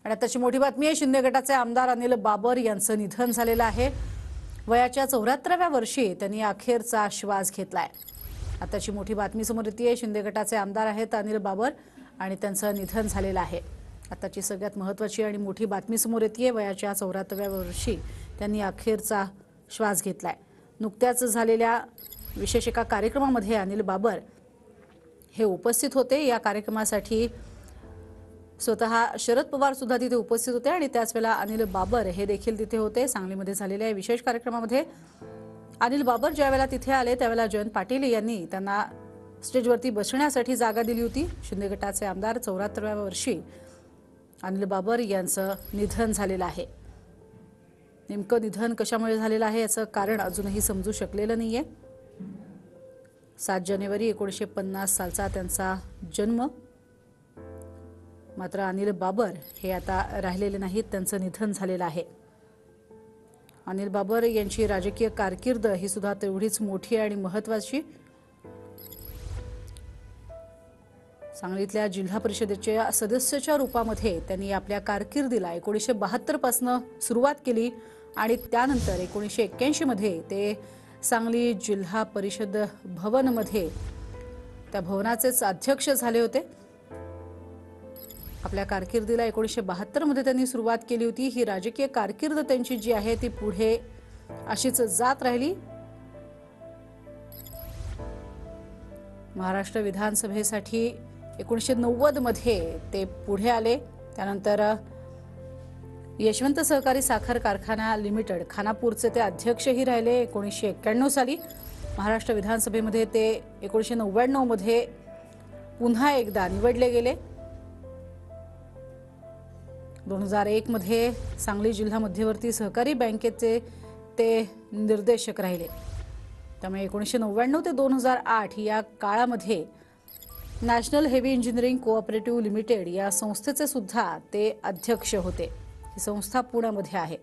आणि आताची मोठी बातमी आहे, शिंदे गटाचे आमदार अनिल बाबर यांचं निधन झालेलं आहे। वयाच्या 74व्या वर्षी त्यांनी अखेरचा श्वास घेतलाय। आताची मोठी बातमी समोर येते, शिंदे गटाचे आमदार आहेत अनिल बाबर आणि त्यांचं निधन झालेलं आहे। आताची सगळ्यात महत्त्वाची आणि मोठी बातमी समोर येते, वयाच्या 74व्या वर्षी त्यांनी अखेरचा श्वास घेतलाय। नुकत्याच झालेल्या विशेष एका कार्यक्रमामध्ये अनिल बाबर हे उपस्थित होते। या कार्यक्रमासाठी स्वतः शरद पवार सुद्धा तिथे उपस्थित होते आणि त्याच वेळेला अनिल बाबर हे देखील तिथे होते। सांगलीमध्ये झालेल्या विशेष कार्यक्रमामध्ये अनिल बाबर ज्यावेळेला तिथे आले त्यावेळेला जयंत पाटील यांनी त्यांना स्टेजवरती बसण्यासाठी जागा दिली होती। शिंदे गटाचे आमदार 74व्या वर्षी अनिल बाबर यांचं निधन झालेलं आहे। नेमकं निधन कशामुळे झालेलं आहे याचं कारण अजूनही समजू शकलेलं नाहीये। 7 जानेवारी 1950 सालचा त्यांचा जन्म। मात्र अनिल बाबर हे आता राहिलेले नाहीत, त्यांचं निधन झालेलं आहे। अनिल बाबर यांची राजकीय कारकीर्द ही सुद्धा तेवढीच मोठी आणि महत्त्वाची। सांगलीतल्या जिल्हा परिषदेच्या सदस्याच्या रूपामध्ये त्यांनी आपल्या कारकिर्दीला 1972 पासून सुरुवात केली आणि त्यानंतर 1981 मध्ये ते सांगली जिल्हा परिषद भवनमध्ये त्या भवनाचेच अध्यक्ष झाले होते। आपल्या कारकिर्दीला 1972 मध्ये त्यांनी सुरुवात केली होती। ही राजकीय कारकीर्द त्यांची जी आहे ती पुढे अशीच जात राहिली। महाराष्ट्र विधानसभेसाठी 1990 मध्ये ते पुढे आले। त्यानंतर यशवंत सहकारी साखर कारखाना लिमिटेड खानापूरचे ते अध्यक्षही राहिले। 1991 साली महाराष्ट्र विधानसभेमध्ये ते 1999 मध्ये पुन्हा एकदा निवडले गेले। 2001 मध्ये सांगली जिल्हा मध्यवर्ती सहकारी बँकेचे ते निर्देशक राहिले। त्यामुळे 1999 ते 2008 या काळामध्ये national heavy engineering cooperative limited या संस्थेचे सुद्धा ते अध्यक्ष होते। ही संस्था पुण्यामध्ये आहे।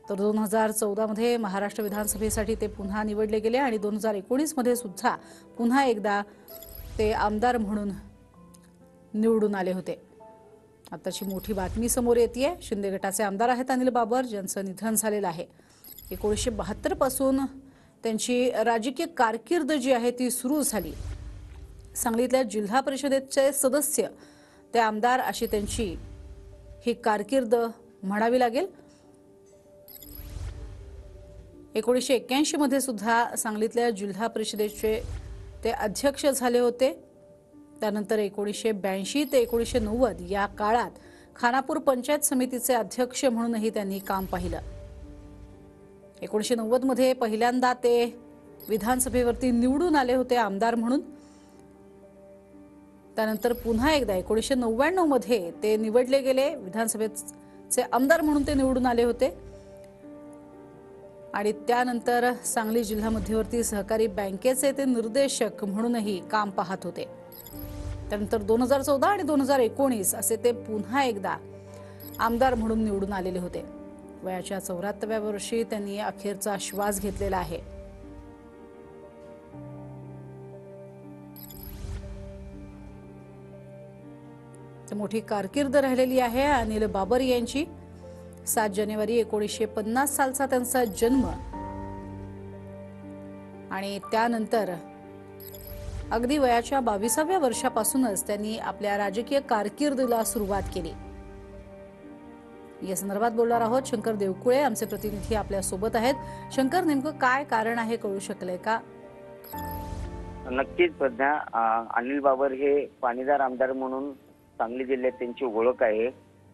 तर 2014 मध्ये महाराष्ट्र विधानसभेसाठी ते पुन्हा निवडले गेले आणि 2019 मध्ये सुद्धा पुन्हा एकदा ते आमदार म्हणून निवडून आले होते। आताची मोठी बातमी समोर येते, शिंदे गटाचे आमदार आहेत अनिल बाबर ज्यांचं निधन झालेलं आहे। 1972 पासून त्यांची राजकीय कारकीर्द जी आहे ती सुरू झाली। सांगलीतल्या जिल्हा परिषदेचे सदस्य ते आमदार अशी त्यांची ही कारकीर्द म्हणावी लागेल। 1981 मध्ये सुद्धा सांगलीतल्या जिल्हा परिषदेचे ते अध्यक्ष झाले होते। त्यानंतर 1982 ते 1990 या काळात खानापूर पंचायत समितीचे अध्यक्ष म्हणूनही त्यांनी काम पाहिलं। 1990 मध्ये पहिल्यांदा ते विधानसभेवरती निवडून आले होते आमदार म्हणून। त्यानंतर पुन्हा एकदा 1999 मध्ये ते निवडले गेले, विधानसभेचे आमदार म्हणून ते निवडून आले होते आणि त्यानंतर सांगली जिल्हा मध्यवर्ती सहकारी बँकेचे ते निर्देशक म्हणूनही काम पाहत होते। त्यानंतर 2014 आणि 2019 असे ते पुन्हा एकदा आमदार म्हणून निवडून आलेले होते। वयाच्या 74व्या वर्षी त्यांनी अखेरचा श्वास घेतलेला आहे। मोठी कारकीर्द राहिलेली आहे अनिल बाबर यांची। 7 जानेवारी 1950 सालचा त्यांचा जन्म आणि त्यानंतर अगदी वयाच्या 22व्या वर्षापासूनच त्यांनी आपल्या राजकीय कारकिर्दीला सुरुवात केली। या संदर्भात बोलणार आहोत, शंकर देवकुळे आमचे प्रतिनिधी आपल्या सोबत आहेत। शंकर, नेमकं काय कारण आहे, कळू शकले का? नक्कीच प्रज्ञा, अनिल बाबर हे पाणीदार आमदार म्हणून सांगली जिल्ह्यात त्यांची ओळख आहे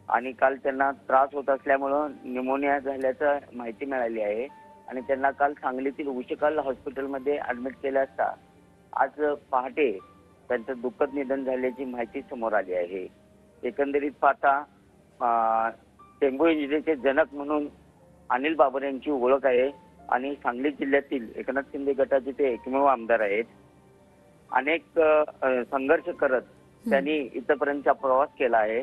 आणि काल त्यांना त्रास होत असल्यामुळे न्यूमोनिया झाल्याचं माहिती मिळाली आहे आणि त्यांना काल सांगलीतील उशिकाल हॉस्पिटलमध्ये ऍडमिट केलं असता आज पहाटे त्यांचं दुःखद निधन झाल्याची माहिती समोर आली आहे। एकंदरीत पाहता टेंबू इंजिनिअरिंगचे जनक म्हणून अनिल बाबर यांची ओळख आहे आणि सांगली जिल्ह्यातील एकनाथ शिंदे गटाचे ते एकमेव आमदार आहेत। अनेक संघर्ष करत त्यांनी इथपर्यंतचा प्रवास केला आहे।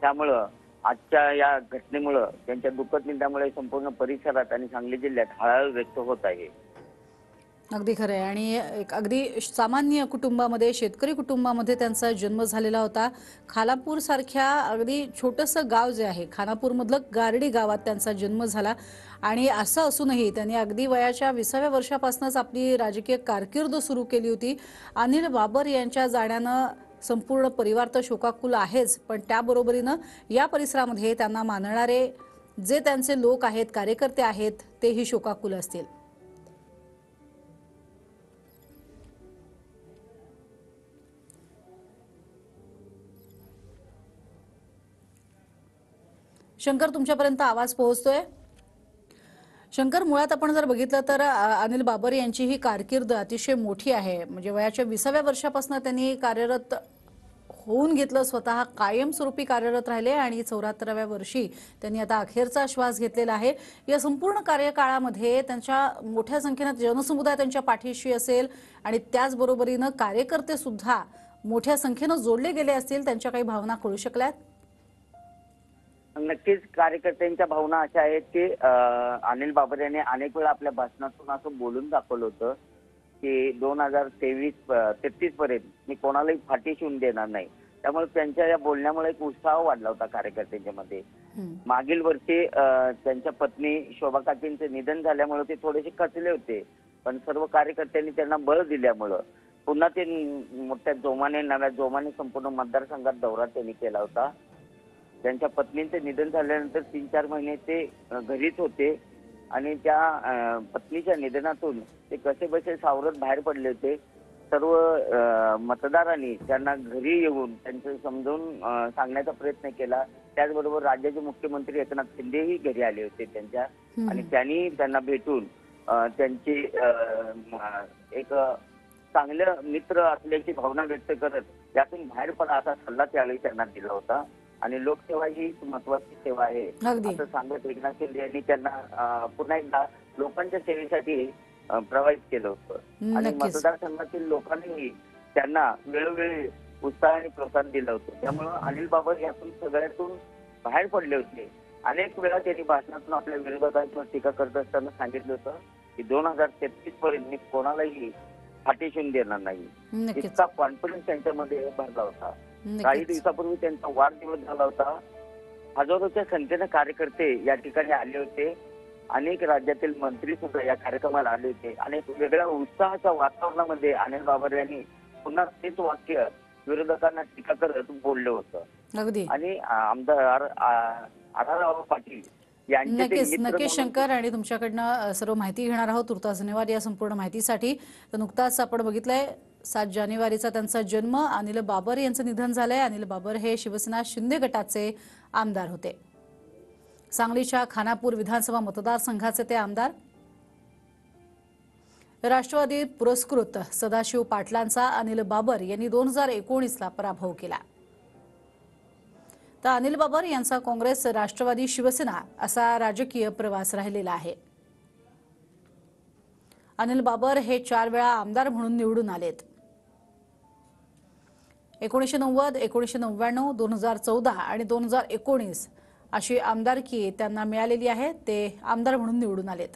त्यामुळं आजच्या या घटनेमुळे त्यांच्या दुःखद निधनामुळे संपूर्ण परिसरात आणि सांगली जिल्ह्यात हळहळ व्यक्त होत आहे। अगदी खरं आहे आणि एक अगदी सामान्य कुटुंबामध्ये, शेतकरी कुटुंबामध्ये त्यांचा जन्म झालेला होता. खालापूर सारख्या अगदी छोटंसं गाव जे आहे, खानापूरमधलं गारडी गावात त्यांचा जन्म झाला आणि असं असूनही त्यांनी अगदी वयाच्या 20व्या वर्षापासूनच आपली राजकीय कारकीर्द सुरू केली होती. अनिल बाबर यांच्या जाण्यानं संपूर्ण परिवार तर शोकाकुल आहेच, पण त्याबरोबरीनं या परिसरामध्ये त्यांना मानणारे जे त्यांचे लोक आहेत, कार्यकर्ते आहेत, तेही शोकाकुल असतील. शंकर, तुमच्यापर्यंत आवाज पोहोचतोय? शंकर, मुळात आपण जर बघितलं तर अनिल बाबर यांची ही कारकीर्द अतिशय मोठी आहे. म्हणजे वयाच्या 20व्या वर्षापासून त्यांनी कार्यरत होऊन घेतलं, स्वतः कायमस्वरूपी कार्यरत राहिले आणि 74व्या वर्षी त्यांनी आता अखेरचा श्वास घेतलेला आहे. या संपूर्ण कार्यकाळामध्ये त्यांच्या मोठ्या संख्येने जनसमुदाय त्यांच्या पाठीशी असेल आणि त्याचबरोबरीनं कार्यकर्ते सुद्धा मोठ्या संख्येने जोडले गेले असतील. त्यांच्या काही भावना कळू शकल्यात? नक्कीच कार्यकर्त्यांच्या भावना अशा आहेत की अनिल बाबर यांनी अनेक वेळा आपल्या भाषणातून असं बोलून दाखवलं होतं की 2023 पर्यंत मी कोणालाही फाटी शिवून देणार नाही. त्यामुळे त्यांच्या या बोलण्यामुळे एक उत्साह वाढला होता कार्यकर्त्यांच्या मध्ये. मागील वर्षी त्यांच्या पत्नी शोभा काकींचं निधन झाल्यामुळे ते थोडेसे खचले होते, पण सर्व कार्यकर्त्यांनी त्यांना बळ दिल्यामुळं पुन्हा ते मोठ्या जोमाने, नव्या जोमाने संपूर्ण मतदारसंघात दौरा त्यांनी केला होता. त्यांच्या पत्नींचे निधन झाल्यानंतर 3-4 महिने ते घरीच होते आणि त्या पत्नीच्या निधनातून ते कसेबसे सावरत बाहेर पडले होते. सर्व मतदारांनी त्यांना घरी येऊन त्यांचं समजावून सांगण्याचा प्रयत्न केला. त्याचबरोबर राज्याचे मुख्यमंत्री एकनाथ शिंदेही घरी आले होते त्यांच्या आणि त्यांनी त्यांना भेटून त्यांची एक चांगलं मित्र असल्याची भावना व्यक्त करत यातून बाहेर पडा असा सल्ला त्यावेळी त्यांना दिला होता. आणि लोकसेवा ही महत्वाची सेवा आहे असं सांगत एकनाथ शिंदे यांनी त्यांना पुन्हा एकदा लोकांच्या सेवेसाठी प्रवाहित केलं होतं आणि मतदारसंघातील लोकांनीही त्यांना वेळोवेळी उत्साह आणि प्रोत्साहन दिलं होतं. त्यामुळे अनिल बाबर यातून सगळ्यातून बाहेर पडले होते. अनेक वेळा त्यांनी भाषणातून आपल्या विरोधकांवर टीका करत असताना सांगितलं होतं की 2033 पर्यंत मी कोणालाही फाटी शिवून देणार नाही. इतका कॉन्फिडन्स त्यांच्यामध्ये भरला होता. काही दिवसापूर्वी त्यांचा वाढदिवस झाला होता. हजारोच्या संख्येने कार्यकर्ते या ठिकाणी आले होते. अनेक राज्यातील मंत्री सुद्धा या कार्यक्रमाला आले होते आणि वेगळ्या उत्साहाच्या वातावरणामध्ये अनिल बाबर यांनी पुन्हा तेच वाक्य विरोधकांना टीका करत बोललं होतं. आणि आमदार आढळराव पाटील नक्कीच शंकर, आणि तुमच्याकडनं सर्व माहिती घेणार आहोत. तुर्तास धन्यवाद या संपूर्ण माहितीसाठी. तर नुकताच आपण बघितलंय 7 जानेवारीचा त्यांचा जन्म. अनिल बाबर यांचं निधन झालंय. अनिल बाबर हे शिवसेना शिंदे गटाचे आमदार होते. सांगलीच्या खानापूर विधानसभा मतदारसंघाचे ते आमदार. राष्ट्रवादी पुरस्कृत सदाशिव पाटलांचा अनिल बाबर यांनी 2019ला पराभव केला. तर अनिल बाबर यांचा काँग्रेस, राष्ट्रवादी, शिवसेना असा राजकीय प्रवास राहिलेला आहे. अनिल बाबर हे 4 वेळा आमदार म्हणून निवडून आलेत. 1990, 1999, 2014 आणि 2019 अशी आमदारकी त्यांना मिळालेली आहे. ते आमदार म्हणून निवडून आलेत.